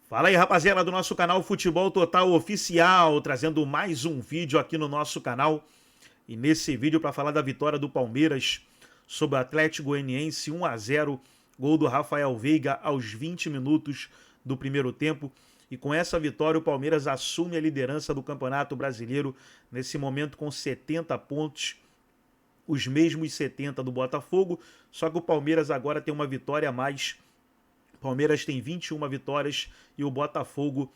Fala aí, rapaziada do nosso canal Futebol Total Oficial, trazendo mais um vídeo aqui no nosso canal. E nesse vídeo para falar da vitória do Palmeiras sobre o Atlético Goianiense 1-0, gol do Rafael Veiga aos 20 minutos do primeiro tempo. E com essa vitória o Palmeiras assume a liderança do Campeonato Brasileiro, nesse momento com 70 pontos, os mesmos 70 do Botafogo, só que o Palmeiras agora tem uma vitória a mais. O Palmeiras tem 21 vitórias e o Botafogo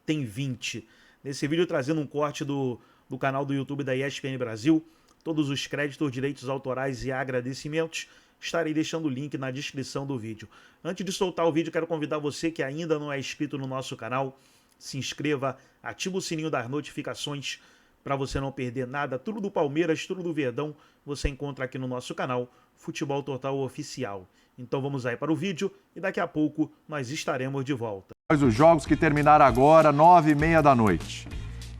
tem 20. Nesse vídeo trazendo um corte do canal do YouTube da ESPN Brasil. Todos os créditos, direitos autorais e agradecimentos estarei deixando o link na descrição do vídeo. Antes de soltar o vídeo, quero convidar você que ainda não é inscrito no nosso canal, se inscreva, ativa o sininho das notificações para você não perder nada. Tudo do Palmeiras, tudo do Verdão, você encontra aqui no nosso canal Futebol Total Oficial. Então vamos aí para o vídeo e daqui a pouco nós estaremos de volta. Os jogos que terminaram agora, 9h30 da noite.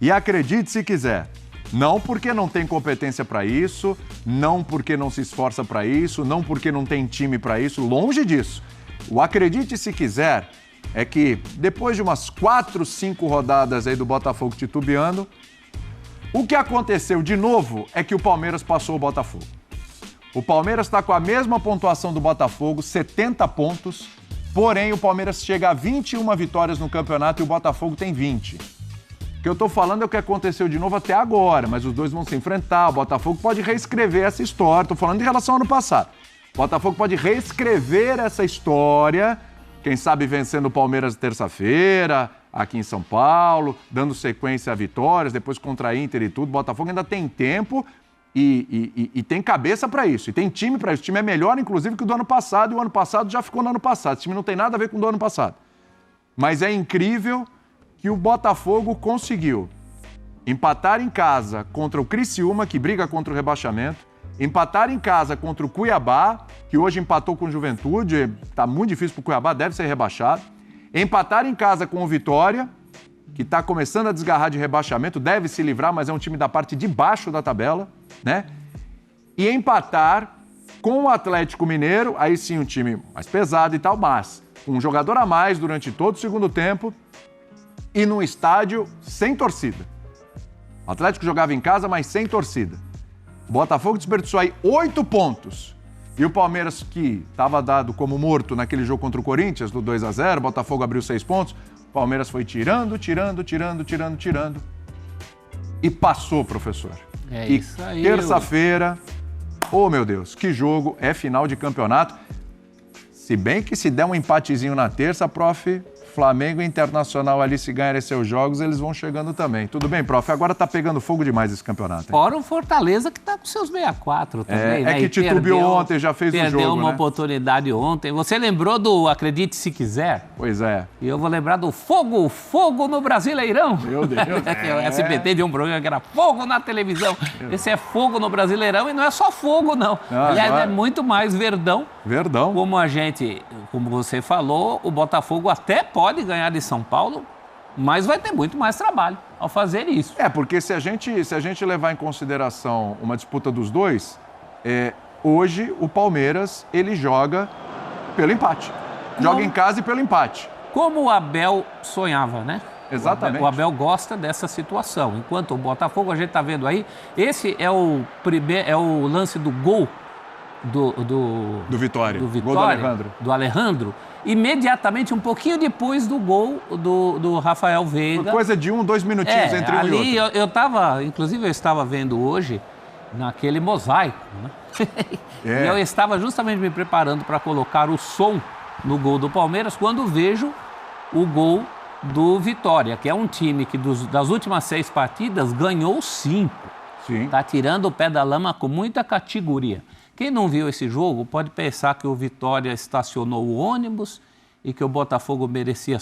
E acredite se quiser, não porque não tem competência para isso, não porque não se esforça para isso, não porque não tem time para isso, longe disso. O acredite se quiser é que depois de umas 4, 5 rodadas aí do Botafogo titubeando, o que aconteceu de novo é que o Palmeiras passou o Botafogo. O Palmeiras está com a mesma pontuação do Botafogo, 70 pontos, porém o Palmeiras chega a 21 vitórias no campeonato e o Botafogo tem 20. O que eu estou falando é o que aconteceu de novo até agora, mas os dois vão se enfrentar, o Botafogo pode reescrever essa história, estou falando em relação ao ano passado. O Botafogo pode reescrever essa história, quem sabe vencendo o Palmeiras terça-feira, aqui em São Paulo, dando sequência a vitórias, depois contra a Inter e tudo. O Botafogo ainda tem tempo e tem cabeça para isso, e tem time para isso. O time é melhor, inclusive, que o do ano passado, e o ano passado já ficou no ano passado. Esse time não tem nada a ver com o do ano passado. Mas é incrível que o Botafogo conseguiu empatar em casa contra o Criciúma, que briga contra o rebaixamento, empatar em casa contra o Cuiabá, que hoje empatou com o Juventude, está muito difícil para o Cuiabá, deve ser rebaixado, empatar em casa com o Vitória, que está começando a desgarrar de rebaixamento, deve se livrar, mas é um time da parte de baixo da tabela, né? E empatar com o Atlético Mineiro, aí sim um time mais pesado e tal, mas um jogador a mais durante todo o segundo tempo e num estádio sem torcida. O Atlético jogava em casa, mas sem torcida. O Botafogo desperdiçou aí 8 pontos. E o Palmeiras, que estava dado como morto naquele jogo contra o Corinthians, do 2-0, o Botafogo abriu 6 pontos, o Palmeiras foi tirando. E passou, professor. É isso aí. Terça-feira, oh meu Deus, que jogo, é final de campeonato. Se bem que se der um empatezinho na terça, prof, Flamengo e Internacional ali, se ganharem seus jogos, eles vão chegando também. Tudo bem, prof? Agora tá pegando fogo demais esse campeonato. Hein? Fora o Fortaleza, que tá com seus 64 também, né? É que titubeou ontem, já fez o jogo, perdeu uma né? oportunidade ontem. Você lembrou do Acredite Se Quiser? Pois é. E eu vou lembrar do Fogo no Brasileirão. Meu Deus. O SBT de um programa que era Fogo na televisão. Esse é Fogo no Brasileirão e não é só fogo, não. Aliás, agora... é muito mais Verdão. Verdão. Como você falou, o Botafogo até pode ganhar de São Paulo, mas vai ter muito mais trabalho ao fazer isso. Porque se a gente levar em consideração uma disputa dos dois, hoje o Palmeiras, ele joga pelo empate. Joga em casa e pelo empate. Como o Abel sonhava, né? Exatamente. O Abel gosta dessa situação. Enquanto o Botafogo, a gente está vendo aí, esse é o lance do gol do Vitória. Gol do Alejandro. Imediatamente, um pouquinho depois do gol do Rafael Veiga. Foi coisa de 1, 2 minutinhos entre um ali e outro. Eu estava vendo hoje naquele mosaico, né? E eu estava justamente me preparando para colocar o som no gol do Palmeiras quando vejo o gol do Vitória, que é um time que das últimas 6 partidas ganhou 5. Sim. Está tirando o pé da lama com muita categoria. Quem não viu esse jogo pode pensar que o Vitória estacionou o ônibus e que o Botafogo merecia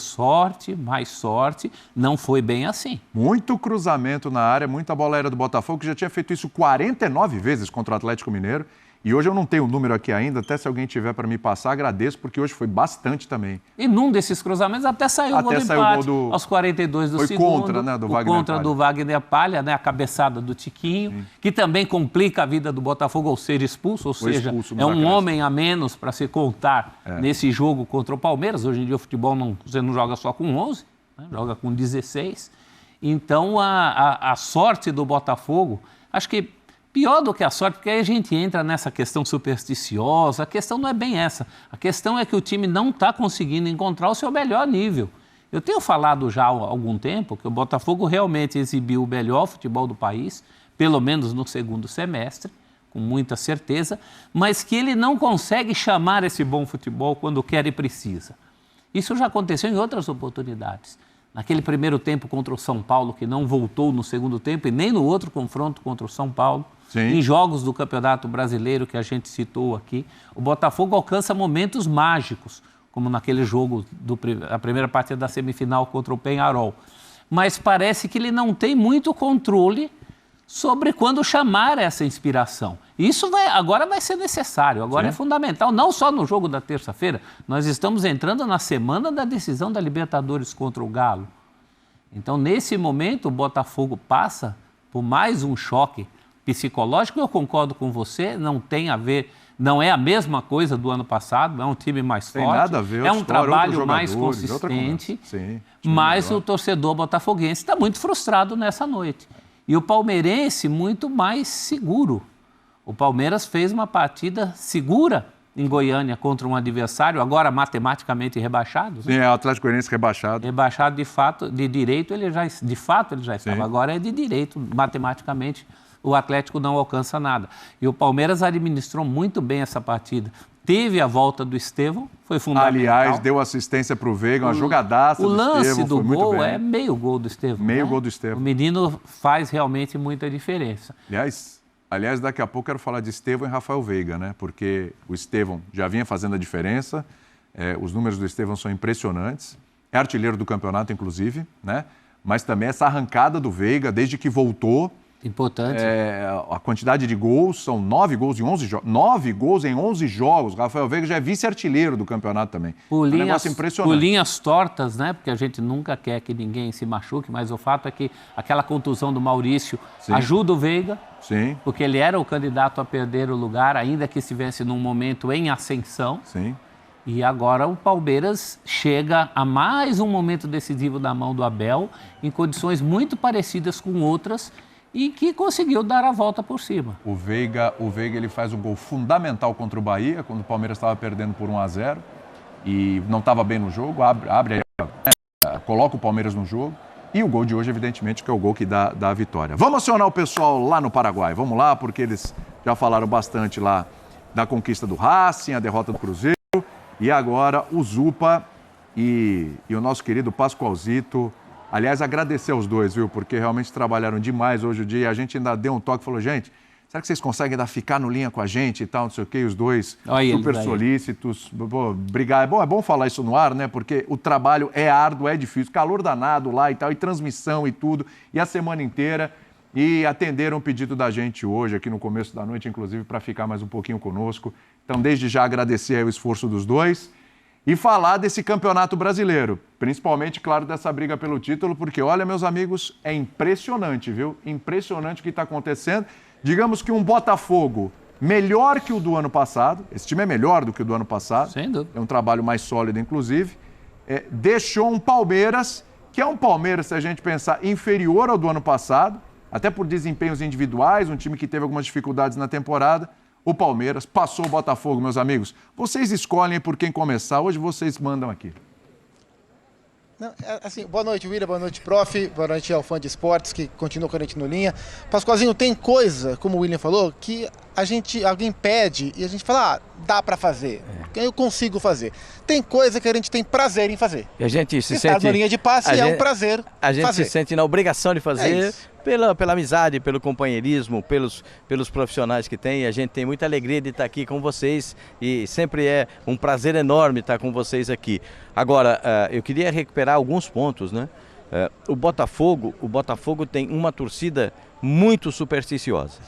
mais sorte. Não foi bem assim. Muito cruzamento na área, muita bola aérea do Botafogo, que já tinha feito isso 49 vezes contra o Atlético Mineiro. E hoje eu não tenho o número aqui ainda, até se alguém tiver para me passar, agradeço, porque hoje foi bastante também. E num desses cruzamentos até saiu o gol do empate, aos 42 do segundo. Foi contra, né, do Wagner contra do Wagner Palha, né, a cabeçada do Tiquinho, sim, que também complica a vida do Botafogo ao ser expulso, ou seja, é um homem a menos para se contar nesse jogo contra o Palmeiras. Hoje em dia o futebol você não joga só com 11, né, joga com 16. Então a sorte do Botafogo, acho que pior do que a sorte, porque aí a gente entra nessa questão supersticiosa. A questão não é bem essa. A questão é que o time não está conseguindo encontrar o seu melhor nível. Eu tenho falado já há algum tempo que o Botafogo realmente exibiu o melhor futebol do país, pelo menos no segundo semestre, com muita certeza, mas que ele não consegue chamar esse bom futebol quando quer e precisa. Isso já aconteceu em outras oportunidades. Naquele primeiro tempo contra o São Paulo, que não voltou no segundo tempo, e nem no outro confronto contra o São Paulo. Sim. Em jogos do Campeonato Brasileiro que a gente citou aqui, o Botafogo alcança momentos mágicos, como naquele jogo, a primeira partida da semifinal contra o Peñarol. Mas parece que ele não tem muito controle sobre quando chamar essa inspiração. Isso agora vai ser necessário, agora é fundamental, não só no jogo da terça-feira, nós estamos entrando na semana da decisão da Libertadores contra o Galo. Então, nesse momento, o Botafogo passa por mais um choque psicológico. Eu concordo com você, não tem a ver, não é a mesma coisa do ano passado, é um time mais forte, tem nada a ver, é um trabalho mais consistente, mas o torcedor botafoguense está muito frustrado nessa noite. E o palmeirense muito mais seguro. O Palmeiras fez uma partida segura em Goiânia contra um adversário, agora matematicamente rebaixado. Sim, é o Atlético Goianiense rebaixado. Rebaixado de fato, de direito ele já estava, sim, agora é de direito, matematicamente o Atlético não alcança nada. E o Palmeiras administrou muito bem essa partida. Teve a volta do Estevão, foi fundamental. Aliás, deu assistência para o Veiga, uma jogadaça do Estevão. O lance do gol é meio gol do Estevão. Meio gol do Estevão. O menino faz realmente muita diferença. Aliás, daqui a pouco eu quero falar de Estevão e Rafael Veiga, né? Porque o Estevão já vinha fazendo a diferença, os números do Estevão são impressionantes, é artilheiro do campeonato, inclusive, né? Mas também essa arrancada do Veiga, desde que voltou. Importante. A quantidade de gols, são 9 gols em 11 jogos. 9 gols em 11 jogos. Rafael Veiga já é vice-artilheiro do campeonato também. É um negócio impressionante. Por linhas tortas, né? Porque a gente nunca quer que ninguém se machuque, mas o fato é que aquela contusão do Maurício, sim, ajuda o Veiga. Sim. Porque ele era o candidato a perder o lugar, ainda que estivesse num momento em ascensão. Sim. E agora o Palmeiras chega a mais um momento decisivo da mão do Abel, em condições muito parecidas com outras, e que conseguiu dar a volta por cima. O Veiga ele faz um gol fundamental contra o Bahia, quando o Palmeiras estava perdendo por 1-0 e não estava bem no jogo, coloca o Palmeiras no jogo. E o gol de hoje, evidentemente, que é o gol que dá a vitória. Vamos acionar o pessoal lá no Paraguai. Vamos lá, porque eles já falaram bastante lá da conquista do Racing, a derrota do Cruzeiro. E agora o Zupa e o nosso querido Pascoalzito. Aliás, agradecer aos dois, viu? Porque realmente trabalharam demais hoje o dia. E a gente ainda deu um toque e falou, gente, será que vocês conseguem ainda ficar no linha com a gente e tal, não sei o quê? E os dois super solícitos. Obrigado. É bom falar isso no ar, né? Porque o trabalho é árduo, é difícil. Calor danado lá e tal, e transmissão e tudo. E a semana inteira. E atenderam o pedido da gente hoje, aqui no começo da noite, inclusive, para ficar mais um pouquinho conosco. Então, desde já, agradecer aí o esforço dos dois. E falar desse campeonato brasileiro, principalmente, claro, dessa briga pelo título, porque, olha, meus amigos, é impressionante, viu? Impressionante o que está acontecendo. Digamos que um Botafogo melhor que o do ano passado, esse time é melhor do que o do ano passado, sem dúvida. É um trabalho mais sólido, inclusive, deixou um Palmeiras, que é um Palmeiras, se a gente pensar, inferior ao do ano passado, até por desempenhos individuais, um time que teve algumas dificuldades na temporada. O Palmeiras passou o Botafogo, meus amigos. Vocês escolhem por quem começar. Hoje vocês mandam aqui. Não, assim, boa noite, William. Boa noite, prof. Boa noite ao fã de esportes que continua com a gente no linha. Pascoalzinho, tem coisa, como o William falou, que alguém pede e a gente fala, dá para fazer. Eu consigo fazer. Tem coisa que a gente tem prazer em fazer. E a gente se estar sente... na linha de passe é um prazer A gente fazer. Se sente na obrigação de fazer, pela amizade, pelo companheirismo, pelos profissionais que tem. A gente tem muita alegria de estar aqui com vocês e sempre é um prazer enorme estar com vocês aqui. Agora, eu queria recuperar alguns pontos, né? O Botafogo tem uma torcida muito supersticiosa.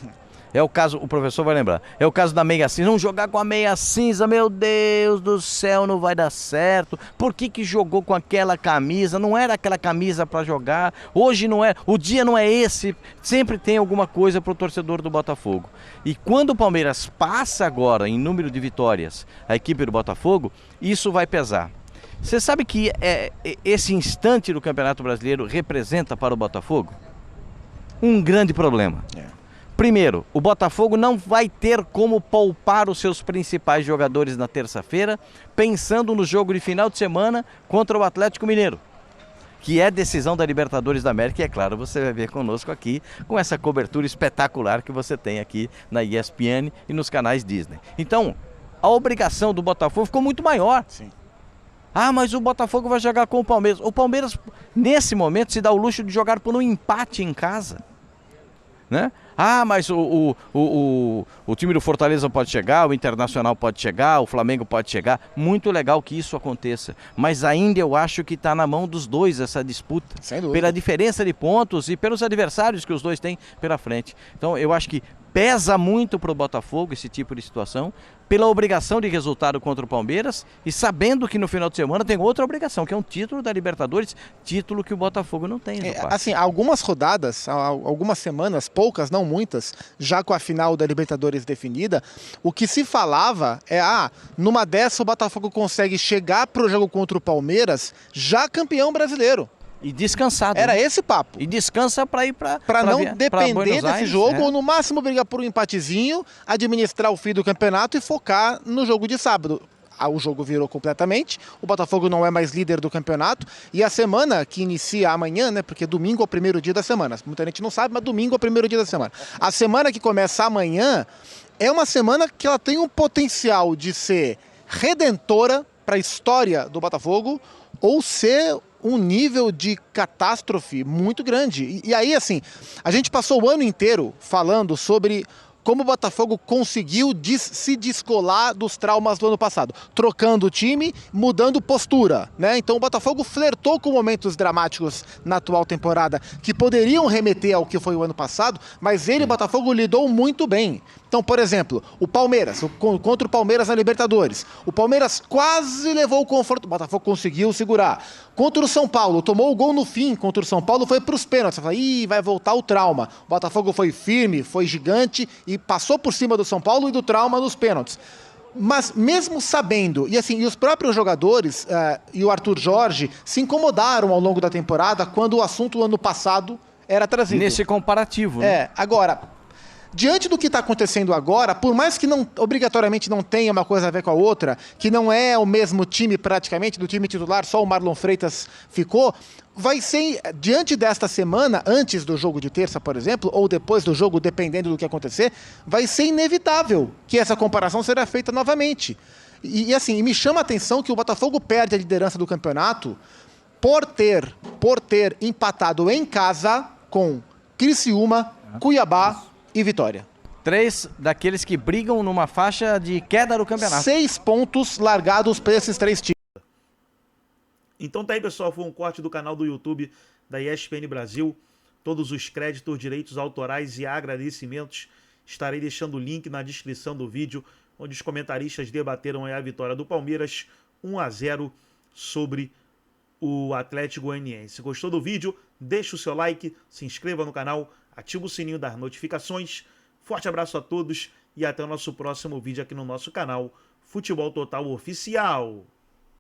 É o caso, o professor vai lembrar, é o caso da meia cinza. Não jogar com a meia cinza, meu Deus do céu, não vai dar certo. Por que jogou com aquela camisa? Não era aquela camisa para jogar. Hoje não é, o dia não é esse. Sempre tem alguma coisa para o torcedor do Botafogo. E quando o Palmeiras passa agora em número de vitórias a equipe do Botafogo, isso vai pesar. Você sabe que esse instante do Campeonato Brasileiro representa para o Botafogo um grande problema. Primeiro, o Botafogo não vai ter como poupar os seus principais jogadores na terça-feira, pensando no jogo de final de semana contra o Atlético Mineiro, que é decisão da Libertadores da América, e é claro, você vai ver conosco aqui, com essa cobertura espetacular que você tem aqui na ESPN e nos canais Disney. Então, a obrigação do Botafogo ficou muito maior. Sim. Ah, mas o Botafogo vai jogar com o Palmeiras. O Palmeiras, nesse momento, se dá o luxo de jogar por um empate em casa, né? Ah, mas o time do Fortaleza pode chegar, o Internacional pode chegar, o Flamengo pode chegar. Muito legal que isso aconteça. Mas ainda eu acho que está na mão dos dois essa disputa. Sem dúvida. Pela diferença de pontos e pelos adversários que os dois têm pela frente. Então eu acho que pesa muito para o Botafogo esse tipo de situação, pela obrigação de resultado contra o Palmeiras e sabendo que no final de semana tem outra obrigação, que é um título da Libertadores, título que o Botafogo não tem. Assim, algumas rodadas, algumas semanas, poucas, não muitas, já com a final da Libertadores definida, o que se falava é, numa dessa o Botafogo consegue chegar pro jogo contra o Palmeiras já campeão brasileiro. E descansado. Era esse papo. E descansa para ir para não depender desse jogo, ou né? no máximo brigar por um empatezinho, administrar o fim do campeonato e focar no jogo de sábado. O jogo virou completamente, o Botafogo não é mais líder do campeonato, e a semana que inicia amanhã, né, porque domingo é o primeiro dia da semana, muita gente não sabe, mas domingo é o primeiro dia da semana. A semana que começa amanhã é uma semana que ela tem um potencial de ser redentora para a história do Botafogo, ou ser um nível de catástrofe muito grande. E aí, assim, a gente passou o ano inteiro falando sobre como o Botafogo conseguiu se descolar dos traumas do ano passado, trocando o time, mudando postura, né? Então o Botafogo flertou com momentos dramáticos na atual temporada que poderiam remeter ao que foi o ano passado, mas o Botafogo, lidou muito bem. Então, por exemplo, o Palmeiras, contra o Palmeiras na Libertadores, o Palmeiras quase levou o confronto, o Botafogo conseguiu segurar. Contra o São Paulo, tomou o gol no fim, contra o São Paulo foi para os pênaltis, você fala, vai voltar o trauma. O Botafogo foi firme, foi gigante e passou por cima do São Paulo e do trauma nos pênaltis. Mas mesmo sabendo, e assim, e os próprios jogadores e o Arthur Jorge se incomodaram ao longo da temporada quando o assunto ano passado era trazido. Nesse comparativo, né? Agora, diante do que está acontecendo agora, por mais que não obrigatoriamente não tenha uma coisa a ver com a outra, que não é o mesmo time praticamente, do time titular, só o Marlon Freitas ficou, vai ser, diante desta semana, antes do jogo de terça, por exemplo, ou depois do jogo, dependendo do que acontecer, vai ser inevitável que essa comparação será feita novamente. E assim, me chama a atenção que o Botafogo perde a liderança do campeonato por ter empatado em casa com Criciúma, Cuiabá e Vitória. 3 daqueles que brigam numa faixa de queda do campeonato. 6 pontos largados para esses 3 times. Então tá aí, pessoal, foi um corte do canal do YouTube da ESPN Brasil. Todos os créditos, direitos autorais e agradecimentos estarei deixando o link na descrição do vídeo, onde os comentaristas debateram a vitória do Palmeiras 1-0 sobre o Atlético Goianiense. Gostou do vídeo? Deixa o seu like, se inscreva no canal, ativa o sininho das notificações. Forte abraço a todos e até o nosso próximo vídeo aqui no nosso canal Futebol Total Oficial.